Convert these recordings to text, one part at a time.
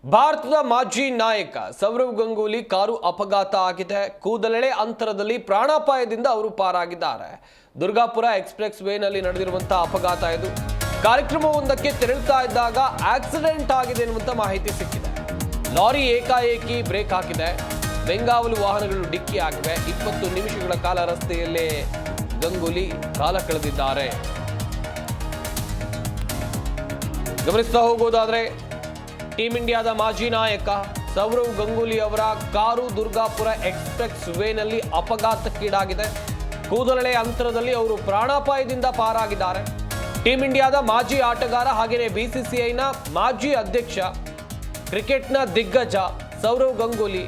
ಭಾರತದ ಮಾಜಿ ನಾಯಕ ಸೌರವ್ ಗಂಗೂಲಿ ಕಾರು ಅಪಘಾತ ಆಗಿದೆ. ಕೂದಲೆಳೆ ಅಂತರದಲ್ಲಿ ಪ್ರಾಣಾಪಾಯದಿಂದ ಅವರು ಪಾರಾಗಿದ್ದಾರೆ. ದುರ್ಗಾಪುರ ಎಕ್ಸ್‌ಪ್ರೆಸ್ ವೇನಲ್ಲಿ ನಡೆದಿರುವಂತಹ ಅಪಘಾತ ಇದು. ಕಾರ್ಯಕ್ರಮವೊಂದಕ್ಕೆ ತೆರಳುತ್ತಾ ಇದ್ದಾಗ ಆಕ್ಸಿಡೆಂಟ್ ಆಗಿದೆ ಎನ್ನುವಂತ ಮಾಹಿತಿ ಸಿಕ್ಕಿದೆ. ಲಾರಿ ಏಕಾಏಕಿ ಬ್ರೇಕ್ ಹಾಕಿದೆ. ಬೆಂಗಾವಲು ವಾಹನಗಳು ಡಿಕ್ಕಿ ಆಗಿವೆ. 20 ನಿಮಿಷಗಳ ಕಾಲ ರಸ್ತೆಯಲ್ಲೇ ಗಂಗೂಲಿ ಕಾಲ ಕಳೆದಿದ್ದಾರೆ. ಗಮನಿಸ್ತಾ ಹೋಗೋದಾದ್ರೆ ಟೀಮ್ ಇಂಡಿಯಾದ ಮಾಜಿ ನಾಯಕ ಸೌರವ್ ಗಂಗೂಲಿ ಅವರ ಕಾರು ದುರ್ಗಾಪುರ ಎಕ್ಸ್‌ಪ್ರೆಸ್ ವೇನಲ್ಲಿ ಅಪಘಾತಕ್ಕೀಡಾಗಿದೆ. ಕೂದಲೆಳೆ ಅಂತರದಲ್ಲಿ ಅವರು ಪ್ರಾಣಾಪಾಯದಿಂದ ಪಾರಾಗಿದ್ದಾರೆ. ಟೀಮ್ ಇಂಡಿಯಾದ ಮಾಜಿ ಆಟಗಾರ ಹಾಗೆಯೇ ಬಿಸಿಸಿಐನ ಮಾಜಿ ಅಧ್ಯಕ್ಷ, ಕ್ರಿಕೆಟ್ನ ದಿಗ್ಗಜ ಸೌರವ್ ಗಂಗೂಲಿ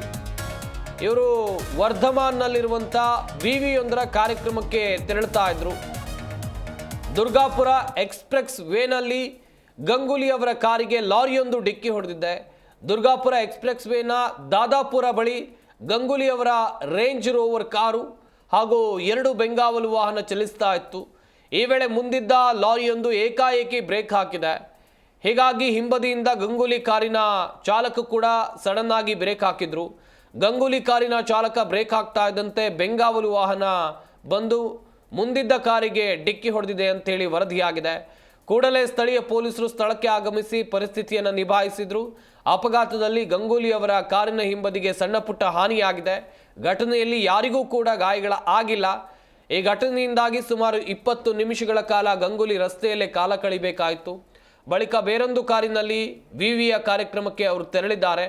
ಇವರು ವರ್ಧಮಾನ್ನಲ್ಲಿರುವಂಥ ವಿವಿಯೊಂದರ ಕಾರ್ಯಕ್ರಮಕ್ಕೆ ತೆರಳುತ್ತಾ ಇದ್ರು. ದುರ್ಗಾಪುರ ಎಕ್ಸ್‌ಪ್ರೆಸ್ ವೇನಲ್ಲಿ ಗಂಗೂಲಿ ಅವರ ಕಾರಿಗೆ ಲಾರಿಯೊಂದು ಡಿಕ್ಕಿ ಹೊಡೆದಿದೆ. ದುರ್ಗಾಪುರ ಎಕ್ಸ್‌ಪ್ರೆಸ್ ವೇನ ದಾದಾಪುರ ಬಳಿ ಗಂಗೂಲಿ ಅವರ ರೇಂಜ್ ರೋವರ್ ಕಾರು ಹಾಗೂ 2 ಬೆಂಗಾವಲು ವಾಹನ ಚಲಿಸ್ತಾ ಇತ್ತು. ಈ ವೇಳೆ ಮುಂದಿದ್ದ ಲಾರಿಯೊಂದು ಏಕಾಏಕಿ ಬ್ರೇಕ್ ಹಾಕಿದೆ. ಹೀಗಾಗಿ ಹಿಂಬದಿಯಿಂದ ಗಂಗೂಲಿ ಕಾರಿನ ಚಾಲಕ ಕೂಡ ಸಡನ್ ಆಗಿ ಬ್ರೇಕ್ ಹಾಕಿದ್ರು. ಗಂಗೂಲಿ ಕಾರಿನ ಚಾಲಕ ಬ್ರೇಕ್ ಹಾಕ್ತಾ ಇದ್ದಂತೆ ಬೆಂಗಾವಲು ವಾಹನ ಬಂದು ಮುಂದಿದ್ದ ಕಾರಿಗೆ ಡಿಕ್ಕಿ ಹೊಡೆದಿದೆ ಅಂತೇಳಿ ವರದಿಯಾಗಿದೆ. ಕೂಡಲೇ ಸ್ಥಳೀಯ ಪೊಲೀಸರು ಸ್ಥಳಕ್ಕೆ ಆಗಮಿಸಿ ಪರಿಸ್ಥಿತಿಯನ್ನು ನಿಭಾಯಿಸಿದ್ರು. ಅಪಘಾತದಲ್ಲಿ ಗಂಗೂಲಿ ಅವರ ಕಾರಿನ ಹಿಂಬದಿಗೆ ಸಣ್ಣ ಪುಟ್ಟ ಹಾನಿಯಾಗಿದೆ. ಘಟನೆಯಲ್ಲಿ ಯಾರಿಗೂ ಕೂಡ ಗಾಯಗಳ ಆಗಿಲ್ಲ. ಈ ಘಟನೆಯಿಂದಾಗಿ ಸುಮಾರು 20 ನಿಮಿಷಗಳ ಕಾಲ ಗಂಗೂಲಿ ರಸ್ತೆಯಲ್ಲೇ ಕಾಲ ಕಳಿಬೇಕಾಯಿತು. ಬಳಿಕ ಬೇರೊಂದು ಕಾರಿನಲ್ಲಿ ವಿವಿಯ ಕಾರ್ಯಕ್ರಮಕ್ಕೆ ಅವರು ತೆರಳಿದ್ದಾರೆ.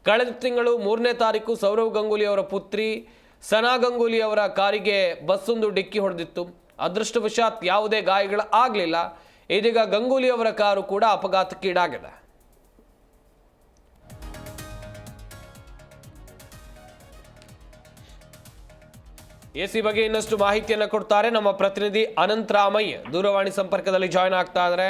ಕಳೆದ ತಿಂಗಳು 3ನೇ ತಾರೀಕು ಸೌರವ್ ಗಂಗೂಲಿ ಅವರ ಪುತ್ರಿ ಸನಾ ಗಂಗೂಲಿ ಅವರ ಕಾರಿಗೆ ಬಸ್ಸೊಂದು ಡಿಕ್ಕಿ ಹೊಡೆದಿತ್ತು. ಅದೃಷ್ಟವಶಾತ್ ಯಾವುದೇ ಗಾಯಗಳ ಆಗಲಿಲ್ಲ. ಇದೀಗ ಗಂಗೂಲಿ ಅವರ ಕಾರು ಕೂಡ ಅಪಘಾತಕ್ಕೀಡಾಗಿದೆ. ಎಸಿ ಬಗ್ಗೆ ಇನ್ನಷ್ಟು ಮಾಹಿತಿಯನ್ನು ಕೊಡ್ತಾರೆ ನಮ್ಮ ಪ್ರತಿನಿಧಿ ಅನಂತರಾಮಯ್ಯ. ದೂರವಾಣಿ ಸಂಪರ್ಕದಲ್ಲಿ ಜಾಯ್ನ್ ಆಗ್ತಾ ಇದ್ದಾರೆ.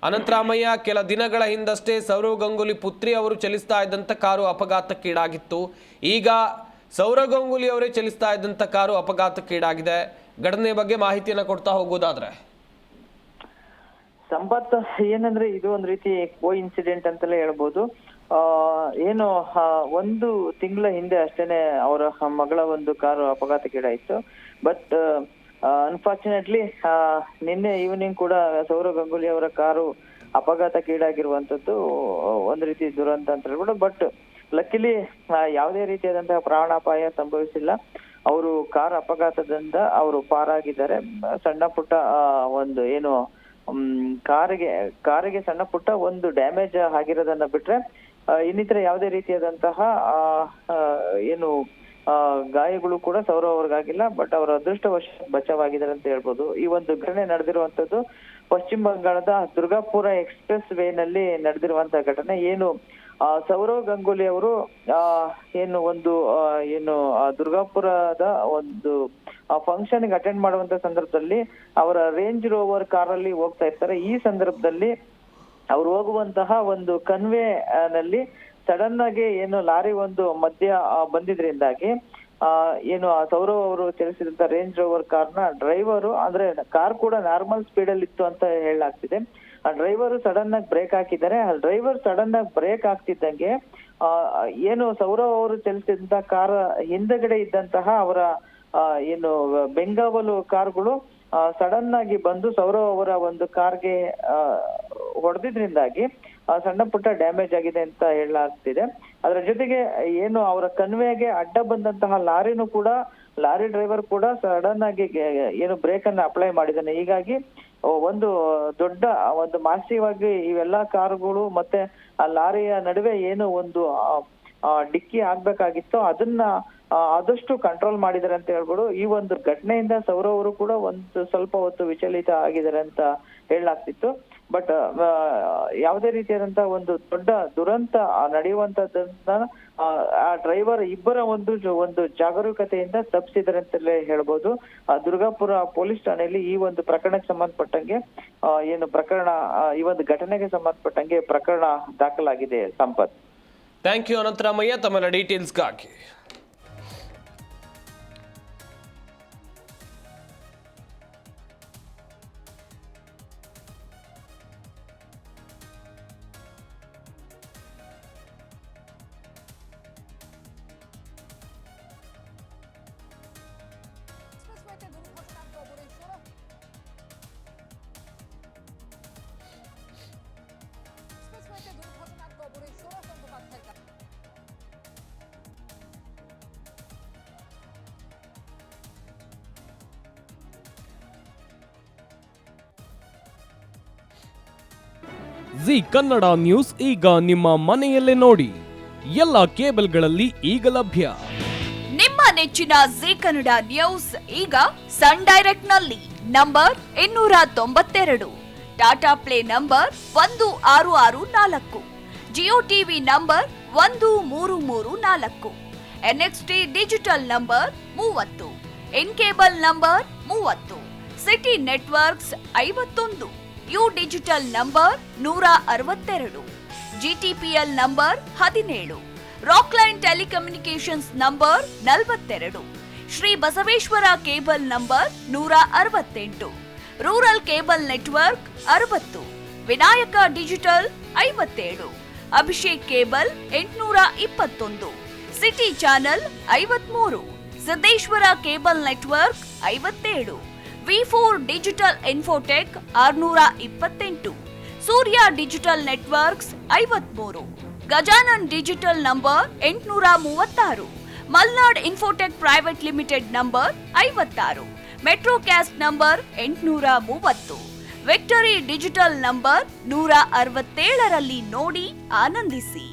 ಅನಂತರಾಮಯ್ಯ, ಕೆಲ ದಿನಗಳ ಹಿಂದಷ್ಟೇ ಸೌರವ್ ಗಂಗೂಲಿ ಪುತ್ರಿ ಅವರು ಚಲಿಸ್ತಾ ಇದ್ದಂಥ ಕಾರು ಅಪಘಾತಕ್ಕೀಡಾಗಿತ್ತು. ಈಗ ಸೌರವ್ ಗಂಗೂಲಿ ಅವರೇ ಚಲಿಸ್ತಾ ಇದ್ದಂಥ ಕಾರು ಅಪಘಾತಕ್ಕೀಡಾಗಿದೆ. ಘಟನೆ ಬಗ್ಗೆ ಮಾಹಿತಿಯನ್ನು ಕೊಡ್ತಾ ಹೋಗೋದಾದ್ರೆ ಸಂಪತ್, ಏನಂದ್ರೆ ಇದು ಒಂದ್ ರೀತಿ ಕೋ ಇನ್ಸಿಡೆಂಟ್ ಅಂತಲೇ ಹೇಳ್ಬೋದು. ಏನು 1 ತಿಂಗಳ ಹಿಂದೆ ಅಷ್ಟೇನೆ ಅವರ ಮಗಳ ಒಂದು ಕಾರು ಅಪಘಾತಕ್ಕೀಡಾಯಿತು. ಬಟ್ ಅನ್ಫಾರ್ಚುನೇಟ್ಲಿ ನಿನ್ನೆ ಈವ್ನಿಂಗ್ ಕೂಡ ಸೌರವ್ ಗಂಗೂಲಿ ಅವರ ಕಾರು ಅಪಘಾತಕ್ಕೀಡಾಗಿರುವಂತದ್ದು ಒಂದ್ ರೀತಿ ದುರಂತ ಅಂತ ಹೇಳ್ಬೋದು. ಬಟ್ ಲಕ್ಕಿಲಿ ಯಾವುದೇ ರೀತಿಯಾದಂತಹ ಪ್ರಾಣಾಪಾಯ ಸಂಭವಿಸಿಲ್ಲ. ಅವರು ಕಾರ್ ಅಪಘಾತದಿಂದ ಅವರು ಪಾರಾಗಿದ್ದಾರೆ. ಸಣ್ಣ ಪುಟ್ಟ ಒಂದು ಏನು ಕಾರಿಗೆ ಸಣ್ಣ ಪುಟ್ಟ ಒಂದು ಡ್ಯಾಮೇಜ್ ಆಗಿರೋದನ್ನ ಬಿಟ್ರೆ ಇನ್ನಿತರ ಯಾವುದೇ ರೀತಿಯಾದಂತಹ ಏನು ಗಾಯಗಳು ಕೂಡ ಸೌರವ್ ಅವ್ರಿಗಾಗಿಲ್ಲ. ಬಟ್ ಅವರ ಅದೃಷ್ಟವಶ ಬಚಾವಾಗಿದ್ದಾರೆ ಅಂತ ಹೇಳ್ಬೋದು. ಈ ಒಂದು ಘಟನೆ ನಡೆದಿರುವಂತದ್ದು ಪಶ್ಚಿಮ ಬಂಗಾಳದ ದುರ್ಗಾಪುರ ಎಕ್ಸ್‌ಪ್ರೆಸ್ ವೇನಲ್ಲಿ ನಡೆದಿರುವಂತಹ ಘಟನೆ. ಏನು ಸೌರವ್ ಗಂಗೂಲಿ ಅವರು ಏನು ಒಂದು ಏನು ದುರ್ಗಾಪುರದ ಒಂದು ಫಂಕ್ಷನ್ ಗೆ ಅಟೆಂಡ್ ಮಾಡುವಂತ ಸಂದರ್ಭದಲ್ಲಿ ಅವರ ರೇಂಜ್ ರೋವರ್ ಕಾರಲ್ಲಿ ಹೋಗ್ತಾ ಇರ್ತಾರೆ. ಈ ಸಂದರ್ಭದಲ್ಲಿ ಅವ್ರು ಹೋಗುವಂತಹ ಒಂದು ಕನ್ವೆ ನಲ್ಲಿ ಸಡನ್ ಆಗಿ ಏನು ಲಾರಿ ಒಂದು ಮಧ್ಯ ಬಂದಿದ್ರಿಂದಾಗಿ ಏನು ಸೌರವ್ ಅವರು ಚಲಿಸಿದಂತ ರೇಂಜ್ ರೋವರ್ ಕಾರ್ನ ಡ್ರೈವರು, ಅಂದ್ರೆ ಕಾರ್ ಕೂಡ ನಾರ್ಮಲ್ ಸ್ಪೀಡ್ ಅಲ್ಲಿ ಇತ್ತು ಅಂತ ಹೇಳಲಾಗ್ತಿದೆ. ಆ ಡ್ರೈವರು ಸಡನ್ ಆಗಿ ಬ್ರೇಕ್ ಹಾಕಿದ್ದಾರೆ. ಆ ಡ್ರೈವರ್ ಸಡನ್ ಆಗಿ ಬ್ರೇಕ್ ಹಾಕ್ತಿದ್ದಂಗೆ ಏನು ಸೌರವ್ ಅವರು ಚಲಿಸಿದಂತ ಕಾರ್ ಹಿಂದಗಡೆ ಇದ್ದಂತಹ ಅವರ ಏನು ಬೆಂಗಾವಲು ಕಾರ್ಗಳು ಸಡನ್ ಆಗಿ ಬಂದು ಸೌರವ್ ಅವರ ಒಂದು ಕಾರ್ಗೆ ಹೊಡೆದಿದ್ರಿಂದಾಗಿ ಸಣ್ಣ ಪುಟ್ಟ ಡ್ಯಾಮೇಜ್ ಆಗಿದೆ ಅಂತ ಹೇಳಲಾಗ್ತಿದೆ. ಅದರ ಜೊತೆಗೆ ಏನು ಅವರ ಕನ್ವೆಗೆ ಅಡ್ಡ ಬಂದಂತಹ ಲಾರಿನೂ ಕೂಡ, ಲಾರಿ ಡ್ರೈವರ್ ಕೂಡ ಸಡನ್ ಆಗಿ ಏನು ಬ್ರೇಕ್ ಅನ್ನ ಅಪ್ಲೈ ಮಾಡಿದ್ದಾನೆ. ಹೀಗಾಗಿ ಒಂದು ದೊಡ್ಡ ಒಂದು ಮಾಸಿವಾಗಿ ಇವೆಲ್ಲಾ ಕಾರುಗಳು ಮತ್ತೆ ಆ ಲಾರಿಯ ನಡುವೆ ಏನು ಒಂದು ಡಿಕ್ಕಿ ಆಗ್ಬೇಕಾಗಿತ್ತು ಅದನ್ನ ಆದಷ್ಟು ಕಂಟ್ರೋಲ್ ಮಾಡಿದ್ದಾರೆ ಅಂತ ಹೇಳ್ಬೋದು. ಈ ಒಂದು ಘಟನೆಯಿಂದ ಸೌರವ್ ಅವರು ಕೂಡ ಒಂದು ಸ್ವಲ್ಪ ಹೊತ್ತು ವಿಚಲಿತ ಆಗಿದ್ದಾರೆ ಅಂತ ಹೇಳಲಾಗ್ತಿತ್ತು. ಬಟ್ ಯಾವುದೇ ರೀತಿಯಾದಂತಹ ಒಂದು ದೊಡ್ಡ ದುರಂತ ನಡೆಯುವಂತದನ್ನ ಆ ಡ್ರೈವರ್ ಇಬ್ಬರ ಒಂದು ಜಾಗರೂಕತೆಯಿಂದ ತಪ್ಪಿಸಿದ್ದಾರೆ ಅಂತಲೇ ಹೇಳ್ಬೋದು. ದುರ್ಗಾಪುರ ಪೊಲೀಸ್ ಠಾಣೆಯಲ್ಲಿ ಈ ಒಂದು ಪ್ರಕರಣಕ್ಕೆ ಸಂಬಂಧಪಟ್ಟಂಗೆ ಏನು ಪ್ರಕರಣ, ಈ ಒಂದು ಘಟನೆಗೆ ಸಂಬಂಧಪಟ್ಟಂಗೆ ಪ್ರಕರಣ ದಾಖಲಾಗಿದೆ. ಸಂಪತ್, ಥ್ಯಾಂಕ್ ಯು ಅನಂತರಾಮಯ್ಯ ತಮ್ಮ ಡೀಟೇಲ್ಸ್ಗಾಗಿ. ಜಿ ಕನ್ನಡ ನ್ಯೂಸ್ ಈಗ ನಿಮ್ಮ ಮನೆಯಲ್ಲೇ ನೋಡಿ. ಎಲ್ಲ ಕೇಬಲ್ಗಳಲ್ಲಿ ಈಗ ಲಭ್ಯ. ನಿಮ್ಮ ನೆಚ್ಚಿನ ಜಿ ಕನ್ನಡ ನ್ಯೂಸ್ ಈಗ ಸನ್ ಡೈರೆಕ್ಟ್ ನಲ್ಲಿ number 292, Tata play number 1664, Jio TV number 1334, NXT digital number 30, in cable number 30, city networks 51, U digital number 162, GTPL number 17, Rockline telecommunications number 42, Shri Basaveshwara cable number 168, rural cable network 60, Vinayaka digital 57, Abhishek cable 821, city channel 53, Siddeshwara cable network 57, V4 digital Infotech 628, Surya digital networks 53, Gajanan digital number 836, Malnad Infotech Private Limited number 56, Metrocast number 830, Victory Digital number 167ರಲ್ಲಿ ನೋಡಿ ಆನಂದಿಸಿ.